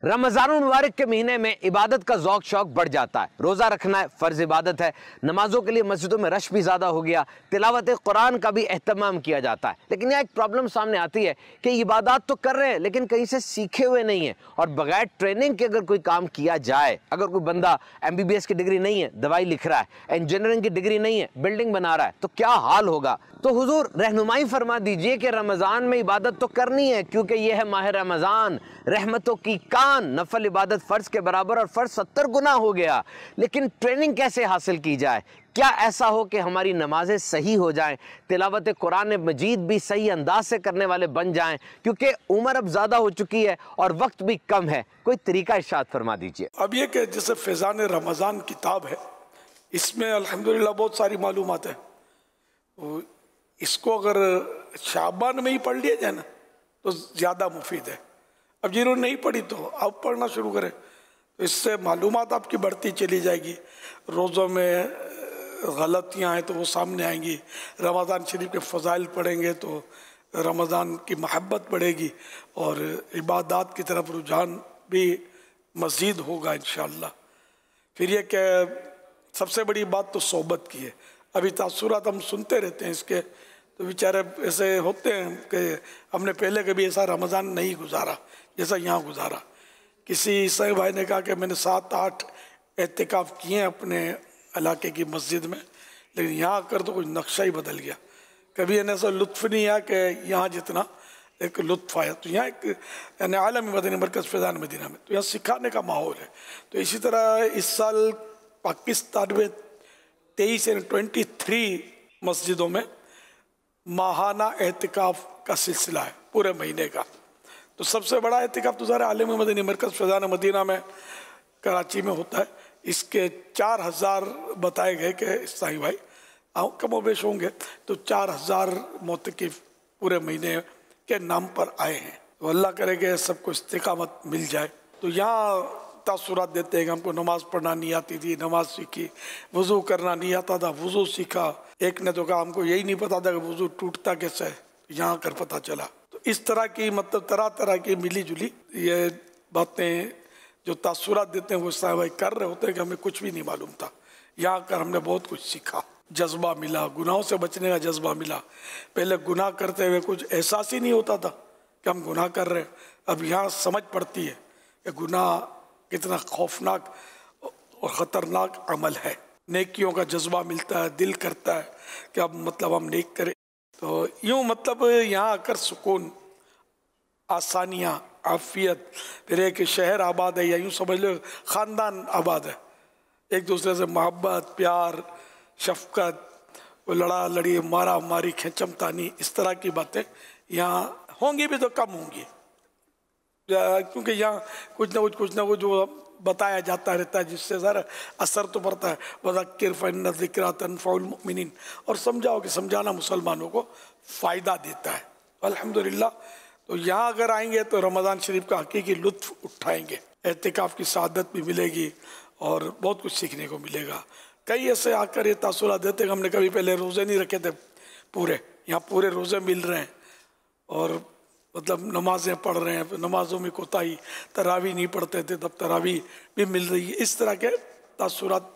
रमजान मुबारक के महीने में इबादत का ज़ौक शौक बढ़ जाता है। रोज़ा रखना है, फ़र्ज़ इबादत है। नमाजों के लिए मस्जिदों में रश भी ज़्यादा हो गया, तिलावत कुरान का भी एहतमाम किया जाता है। लेकिन यहाँ एक प्रॉब्लम सामने आती है कि इबादत तो कर रहे हैं लेकिन कहीं से सीखे हुए नहीं है, और बगैर ट्रेनिंग के अगर कोई काम किया जाए, अगर कोई बंदा MBBS की डिग्री नहीं है, दवाई लिख रहा है, इंजीनियरिंग की डिग्री नहीं है, बिल्डिंग बना रहा है, तो क्या हाल होगा। तो हुजूर रहनुमाई फरमा दीजिए कि रमज़ान में इबादत तो करनी है क्योंकि यह है माह रमज़ान, रहमतों की कान, नफल इबादत फ़र्ज के बराबर और फ़र्ज 70 गुना हो गया। लेकिन ट्रेनिंग कैसे हासिल की जाए? क्या ऐसा हो कि हमारी नमाजें सही हो जाएं, तिलावत कुरान मजीद भी सही अंदाज से करने वाले बन जाएं, क्योंकि उम्र अब ज़्यादा हो चुकी है और वक्त भी कम है। कोई तरीका इरशाद फरमा दीजिए। अब ये कि जैसे फैज़ान रमज़ान किताब है, इसमें अल्हम्दुलिल्लाह बहुत सारी मालूमात है। तो इसको अगर शाबान में ही पढ़ लिया जाए ना तो ज़्यादा मुफीद है। अब जिन्होंने नहीं पढ़ी तो अब पढ़ना शुरू करें, तो इससे मालूमात आपकी बढ़ती चली जाएगी। रोज़ों में गलतियाँ हैं तो वो सामने आएंगी। रमज़ान शरीफ के फ़ज़ाइल पढ़ेंगे तो रमज़ान की महब्बत बढ़ेगी और इबादत की तरफ रुझान भी मज़ीद होगा इंशाअल्लाह। फिर ये कि सबसे बड़ी बात तो सोबत की है। अभी तासुरात हम सुनते रहते हैं इसके, तो बेचारे ऐसे होते हैं कि हमने पहले कभी ऐसा रमज़ान नहीं गुजारा जैसा यहाँ गुजारा। किसी ईसाई भाई ने कहा कि मैंने 7-8 एहतिकाफ़ किए हैं अपने इलाके की मस्जिद में, लेकिन यहाँ आकर तो कुछ नक्शा ही बदल गया। कभी इन्हें ऐसा लुत्फ़ नहीं आया कि यहाँ जितना एक लुत्फ़ आया। तो यहाँ एक यानी आलमी मदनी मरकज़ फैज़ान मदीना में तो यहाँ सिखाने का माहौल है। तो इसी तरह इस साल पाकिस्तान में 23 मस्जिदों में माहाना एहतिकाफ़ का सिलसिला है पूरे महीने का। तो सबसे बड़ा एहतिकाफ़ तो ज़रा आलमी मदनी मरकज़ फैज़ान मदीना में कराची में होता है। इसके 4000 बताए गए कि साईं भाई कमो बेश होंगे, तो 4000 मोतकिफ़ पूरे महीने के नाम पर आए हैं। तो अल्लाह करे कि सबको इस्तिकामत मिल जाए। तो यहाँ तासुरात देते हैं कि हमको नमाज़ पढ़ना नहीं आती थी, नमाज़ सीखी, वज़ू करना नहीं आता था, वज़ू सीखा। एक ने तो कहा हमको यही नहीं पता था कि वज़ू टूटता कैसे है, यहाँ कर पता चला। तो इस तरह की मतलब तरह तरह की मिली जुली ये बातें जो तासुरात देते हैं वो साहब भाई कर रहे होते हैं कि हमें कुछ भी नहीं मालूम था। यहाँ कर हमने बहुत कुछ सीखा, जज्बा मिला, गुनाहों से बचने का जज्बा मिला। पहले गुनाह करते हुए कुछ एहसास ही नहीं होता था कि हम गुनाह कर रहे हैं। अब यहाँ समझ पड़ती है कि गुनाह कितना खौफनाक और ख़तरनाक अमल है। नेकियों का जज्बा मिलता है, दिल करता है कि अब मतलब हम नेक करें। तो यूँ मतलब यहाँ आकर सुकून, आसानियाँ, आफियत, फिर एक शहर आबाद है या यूँ समझ लो ख़ानदान आबाद है। एक दूसरे से मोहब्बत, प्यार, शफ़क़त, वो लड़ा लड़ी, मारा मारी, खिंचम तानी, इस तरह की बातें यहाँ होंगी भी तो कम होंगी, क्योंकि यहाँ कुछ ना कुछ जो बताया जाता रहता है जिससे ज़रा असर तो पड़ता है। वज़क्किर फ़इन्न ज़िक्रा तनफ़उल मुमिनीन, और समझाओ कि समझाना मुसलमानों को फ़ायदा देता है। अल्हम्दुलिल्लाह। तो यहाँ अगर आएंगे तो रमज़ान शरीफ का हकीकी लुत्फ़ उठाएंगे, एहतिकाफ़ की सआदत भी मिलेगी और बहुत कुछ सीखने को मिलेगा। कई ऐसे आकर ये तासुरात देते हैं, हमने कभी पहले रोज़े नहीं रखे थे पूरे, यहाँ पूरे रोज़े मिल रहे हैं और मतलब नमाज़ें पढ़ रहे हैं, नमाज़ों में कोताही, तरावी नहीं पढ़ते थे तब तरावी भी मिल रही है। इस तरह के तासुरात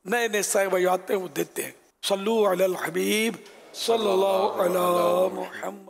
नए नए साहिब भाई आते हैं वो देते हैं। सल्लु अलल हबीब सल्लल्लाहु अलैहि मुहम्मद।